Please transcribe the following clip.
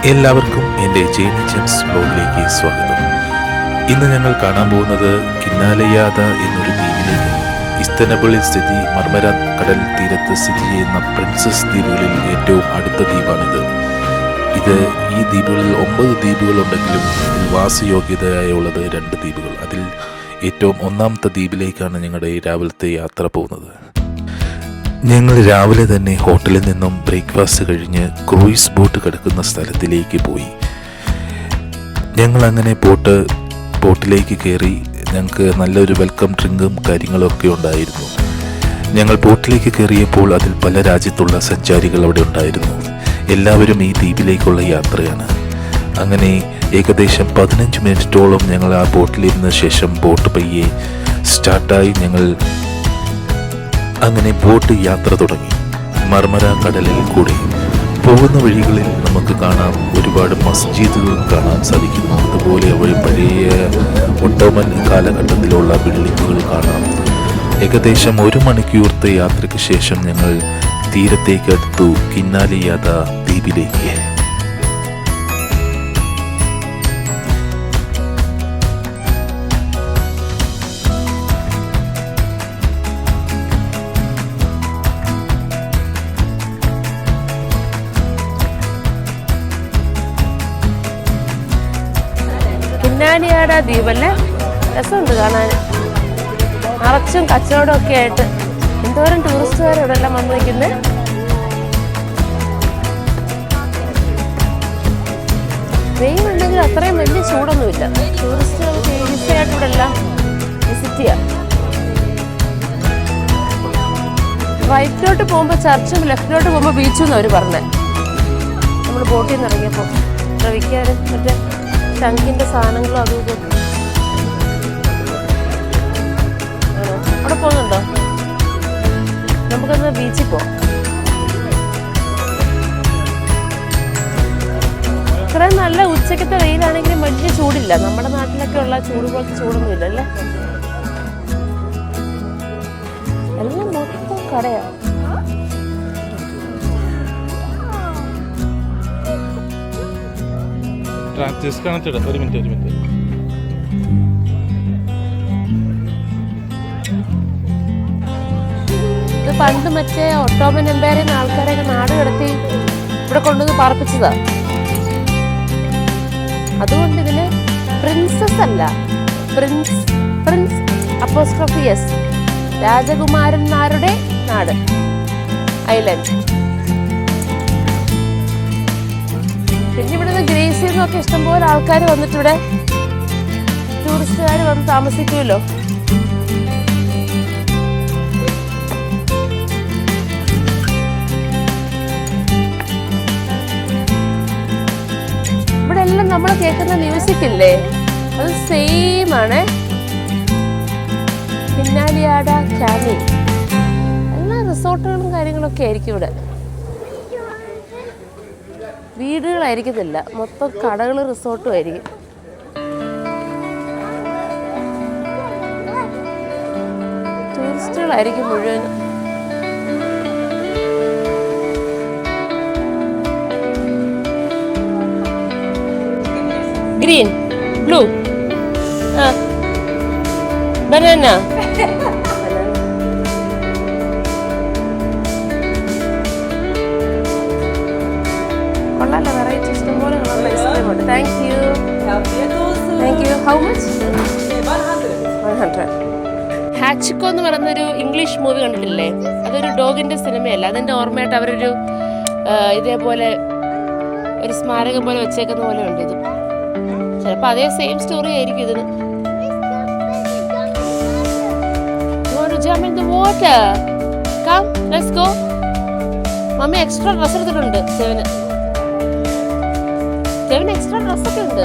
എല്ലാവർക്കും എൻ്റെ journey Gems ബ്ലോഗിലേക്ക് സ്വാഗതം. ഇന്ന് ഞങ്ങൾ കാണാൻ പോകുന്നത് കിന്നാലയാത എന്നൊരു ദ്വീപിലേക്ക്. ഇസ്തനബുളിൽ സ്ഥിതി മർമര കടൽ തീരത്ത് സ്ഥിതി ചെയ്യുന്ന പ്രിൻസസ് ദ്വീപുകളിൽ ഏറ്റവും അടുത്ത ദ്വീപാണിത്. ഈ ദ്വീപുകളിൽ 9 ദ്വീപുകളുണ്ടെങ്കിലും ഇതിൽ വാസയോഗ്യതയായുള്ളത് 2 ദ്വീപുകൾ. അതിൽ ഏറ്റവും ഒന്നാമത്തെ ദ്വീപിലേക്കാണ് ഞങ്ങളുടെ രാവിലത്തെ യാത്ര പോകുന്നത്. ഞങ്ങൾ രാവിലെ തന്നെ ഹോട്ടലിൽ നിന്നും ബ്രേക്ക്ഫാസ്റ്റ് കഴിഞ്ഞ് ക്രൂയിസ് ബോട്ട് കിടക്കുന്ന സ്ഥലത്തിലേക്ക് പോയി. ഞങ്ങൾ അങ്ങനെ ബോട്ടിലേക്ക് കയറി. ഞങ്ങൾക്ക് നല്ലൊരു വെൽക്കം ഡ്രിങ്കും കാര്യങ്ങളൊക്കെ ഉണ്ടായിരുന്നു. ഞങ്ങൾ ബോട്ടിലേക്ക് കയറിയപ്പോൾ അതിൽ പല രാജ്യത്തുള്ള സഞ്ചാരികൾ അവിടെ ഉണ്ടായിരുന്നു. എല്ലാവരും ഈ ദ്വീപിലേക്കുള്ള യാത്രയാണ്. അങ്ങനെ ഏകദേശം 15 മിനിറ്റോളം ഞങ്ങൾ ആ ബോട്ടിലിരുന്ന ശേഷം ബോട്ട് പയ്യെ സ്റ്റാർട്ടായി. ഞങ്ങൾ അങ്ങനെ ബോട്ട് യാത്ര തുടങ്ങി. മർമര കടലിൽ കൂടി പോകുന്ന വഴികളിൽ നമുക്ക് കാണാം ഒരുപാട് മസ്ജിദുകൾ കാണാൻ സാധിക്കുന്നു. അതുപോലെ പഴയ ഒട്ടോമൻ കാലഘട്ടത്തിലുള്ള ബിൽഡിങ്ങുകൾ കാണാം. ഏകദേശം 1 മണിക്കൂറത്തെ യാത്രയ്ക്ക് ശേഷം ഞങ്ങൾ തീരത്തേക്ക് അടുത്തു, കിന്നാലയാത ദ്വീപിലേക്ക്. കിന്നാലയാത ദ്വീപല്ലേ, രസമുണ്ട് കാണാൻ. നിറച്ചും കച്ചവടമൊക്കെ ആയിട്ട് എന്തോരം ടൂറിസ്റ്റുകാർ ഇവിടെ എല്ലാം വന്നു നിൽക്കുന്നത്. വെയിലുണ്ടെങ്കിൽ അത്രയും വലിയ ചൂടൊന്നുമില്ല. ടൂറിസ്റ്റുകൾക്ക് ഈസിയായിട്ട് ഇവിടെ എല്ലാം വിസിറ്റ് ചെയ്യാം. റൈറ്റിലോട്ട് പോകുമ്പോൾ ചർച്ചും ലെഫ്റ്റിലോട്ട് പോകുമ്പോൾ ബീച്ചും എന്ന് അവർ പറഞ്ഞത്. നമ്മൾ ബോട്ടിൽ നിന്ന് ഇറങ്ങിയപ്പോൾ റവിക്കാനും മറ്റേ ശംഖിൻ്റെ സാധനങ്ങളും അതും ഇതും. അവിടെ പോകുന്നുണ്ടോ? നമുക്കൊന്ന് ബീച്ചിൽ പോവാം. ഇത്രയും നല്ല ഉച്ചക്കത്തെ വെയിലാണെങ്കിലും വലിയ ചൂടില്ല. നമ്മുടെ നാട്ടിലൊക്കെ ഉള്ള ചൂട് പോലത്തെ ചൂടൊന്നും ഇല്ല അല്ലേ. എല്ലാം മൊത്തം കടയാണ്. ഒരു മിനിറ്റ്. ഇത് പണ്ട് മറ്റേ ഒട്ടോമൻ എംപയറിൽ നിന്ന് ആൾക്കാരെയൊക്കെ നാട് കടത്തി ഇവിടെ കൊണ്ടുവന്ന് പാർപ്പിച്ചതാ. അതുകൊണ്ട് ഇതില് പ്രിൻസസ് അല്ല, പ്രിൻസ് അപ്പോസ്ട്രോഫി എസ്, രാജകുമാരന്മാരുടെ നാട്, ഐലൻഡ്. പിന്നെ ഇവിടുന്ന് ഗ്രേസിൽ നിന്നൊക്കെ ഇഷ്ടംപോലെ ആൾക്കാർ വന്നിട്ടിവിടെ ടൂറിസ്റ്റുകാർ വന്ന് താമസിക്കുമല്ലോ. ഇവിടെ എല്ലാം നമ്മൾ കേൾക്കുന്ന മ്യൂസിക് ഇല്ലേ, അത് സെയിം ആണ്. കിന്നാലയാത ക്യാനി എല്ലാ റിസോർട്ടുകളും കാര്യങ്ങളൊക്കെ ആയിരിക്കും ഇവിടെ. വീടുകളായിരിക്കത്തില്ല, മൊത്തം കടകൾ റിസോർട്ടും ആയിരിക്കും. ടൂറിസ്റ്റുകളായിരിക്കും മുഴുവൻ. Green, blue, banana. വെറൈറ്റി ഇഷ്ടംപോലെ ഐസ്ക്രീം ഉണ്ട്. Thank you. How much? 100. ഹാച്ചിക്കോ എന്ന് പറയുന്നൊരു ഇംഗ്ലീഷ് മൂവി കണ്ടിട്ടില്ലേ? അതൊരു ഡോഗിന്റെ സിനിമയല്ല. അതിന്റെ ഓർമ്മയായിട്ട് അവരൊരു ഇതേപോലെ ഒരു സ്മാരകം പോലെ വെച്ചേക്കുന്ന പോലെ ഉണ്ട്. ഇത് ചിലപ്പോൾ അതേ സെയിം സ്റ്റോറി ആയിരിക്കും ഇതിന്. Jump in the water. Come, let's go. Mummy extra dress എടുത്തിട്ടുണ്ട്. സെവന് എക്സ്ട്രാ ഡ്രസ്സൊക്കെ ഉണ്ട്.